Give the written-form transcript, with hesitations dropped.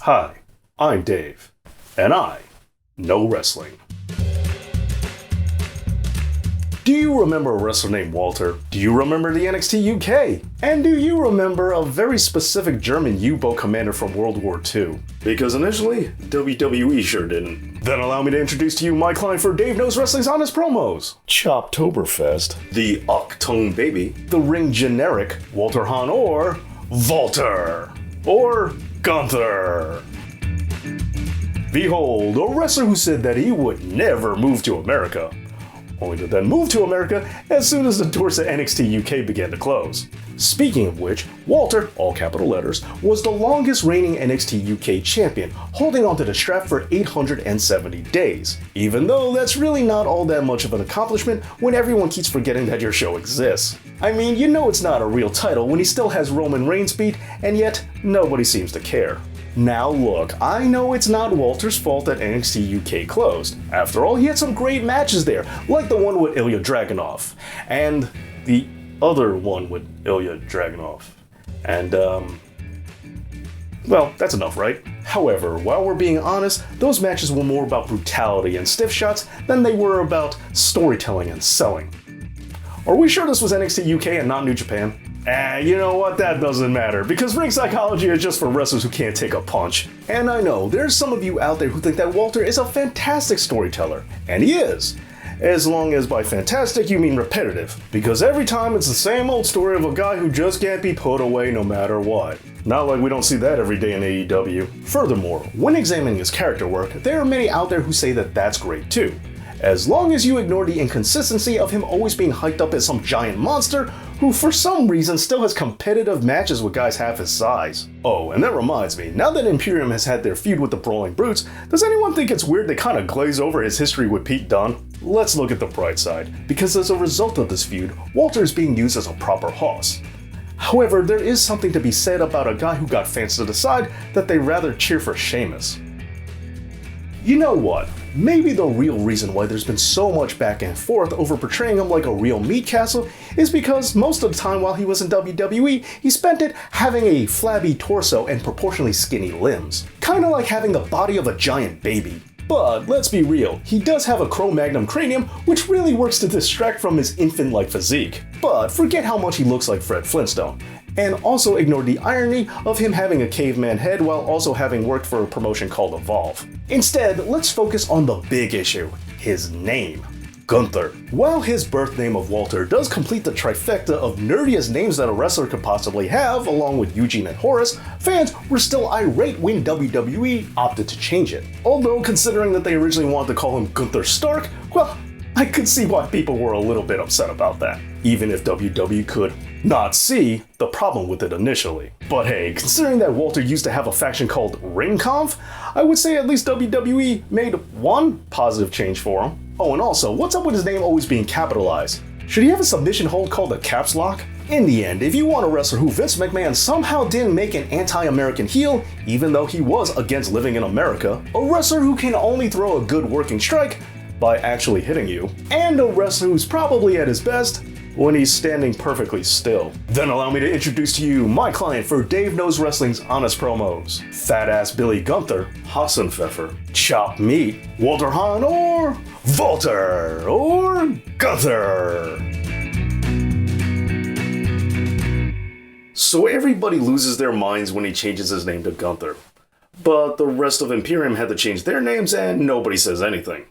Hi, I'm Dave, and I know wrestling. Do you remember a wrestler named Walter? Do you remember the NXT UK? And do you remember a very specific German U-boat commander from World War II? Because initially, WWE sure didn't. Then allow me to introduce to you my client for Dave Knows Wrestling's Honest Promos. Choptoberfest, the Achtung Baby, the ring generic, Walter Hahn or Walter, or Gunther. Behold, a wrestler who said that he would never move to America, only to then move to America as soon as the doors to NXT UK began to close. Speaking of which, Walter, all capital letters, was the longest reigning NXT UK champion, holding onto the strap for 870 days. Even though that's really not all that much of an accomplishment when everyone keeps forgetting that your show exists. I mean, you know it's not a real title when he still has Roman Reigns beat, and yet nobody seems to care. Now look, I know it's not Walter's fault that NXT UK closed. After all, he had some great matches there, like the one with Ilya Dragunov, and the other one with Ilya Dragunov. And, well, that's enough, right? However, while we're being honest, those matches were more about brutality and stiff shots than they were about storytelling and selling. Are we sure this was NXT UK and not New Japan? You know what, that doesn't matter, because ring psychology is just for wrestlers who can't take a punch. And I know, there's some of you out there who think that Walter is a fantastic storyteller, and he is. As long as by fantastic you mean repetitive, because every time it's the same old story of a guy who just can't be put away no matter what. Not like we don't see that every day in AEW. Furthermore, when examining his character work, there are many out there who say that that's great too. As long as you ignore the inconsistency of him always being hyped up as some giant monster who for some reason still has competitive matches with guys half his size. Oh, and that reminds me, now that Imperium has had their feud with the Brawling Brutes, does anyone think it's weird they kind of glaze over his history with Pete Dunne? Let's look at the bright side, because as a result of this feud, Walter is being used as a proper hoss. However, there is something to be said about a guy who got fans to decide that they rather cheer for Sheamus. You know what? Maybe the real reason why there's been so much back and forth over portraying him like a real meat castle is because most of the time while he was in WWE, he spent it having a flabby torso and proportionally skinny limbs. Kinda like having the body of a giant baby. But let's be real, he does have a Cro-Magnon cranium, which really works to distract from his infant-like physique. But forget how much he looks like Fred Flintstone. And also ignore the irony of him having a caveman head while also having worked for a promotion called Evolve. Instead, let's focus on the big issue, his name. Gunther. While his birth name of Walter does complete the trifecta of nerdiest names that a wrestler could possibly have, along with Eugene and Horace, fans were still irate when WWE opted to change it. Although considering that they originally wanted to call him Gunther Stark, well, I could see why people were a little bit upset about that, even if WWE could not see the problem with it initially. But hey, considering that Walter used to have a faction called Ringkampf, I would say at least WWE made one positive change for him. Oh, and also, what's up with his name always being capitalized? Should he have a submission hold called a caps lock? In the end, if you want a wrestler who Vince McMahon somehow didn't make an anti-American heel, even though he was against living in America, a wrestler who can only throw a good working strike by actually hitting you, and a wrestler who's probably at his best when he's standing perfectly still. Then allow me to introduce to you my client for Dave Knows Wrestling's Honest Promos. Fat ass Billy Gunther, Hassenpfeffer, Chopped Meat, Walter Hahn or Walter or Gunther. So everybody loses their minds when he changes his name to Gunther. But the rest of Imperium had to change their names and nobody says anything.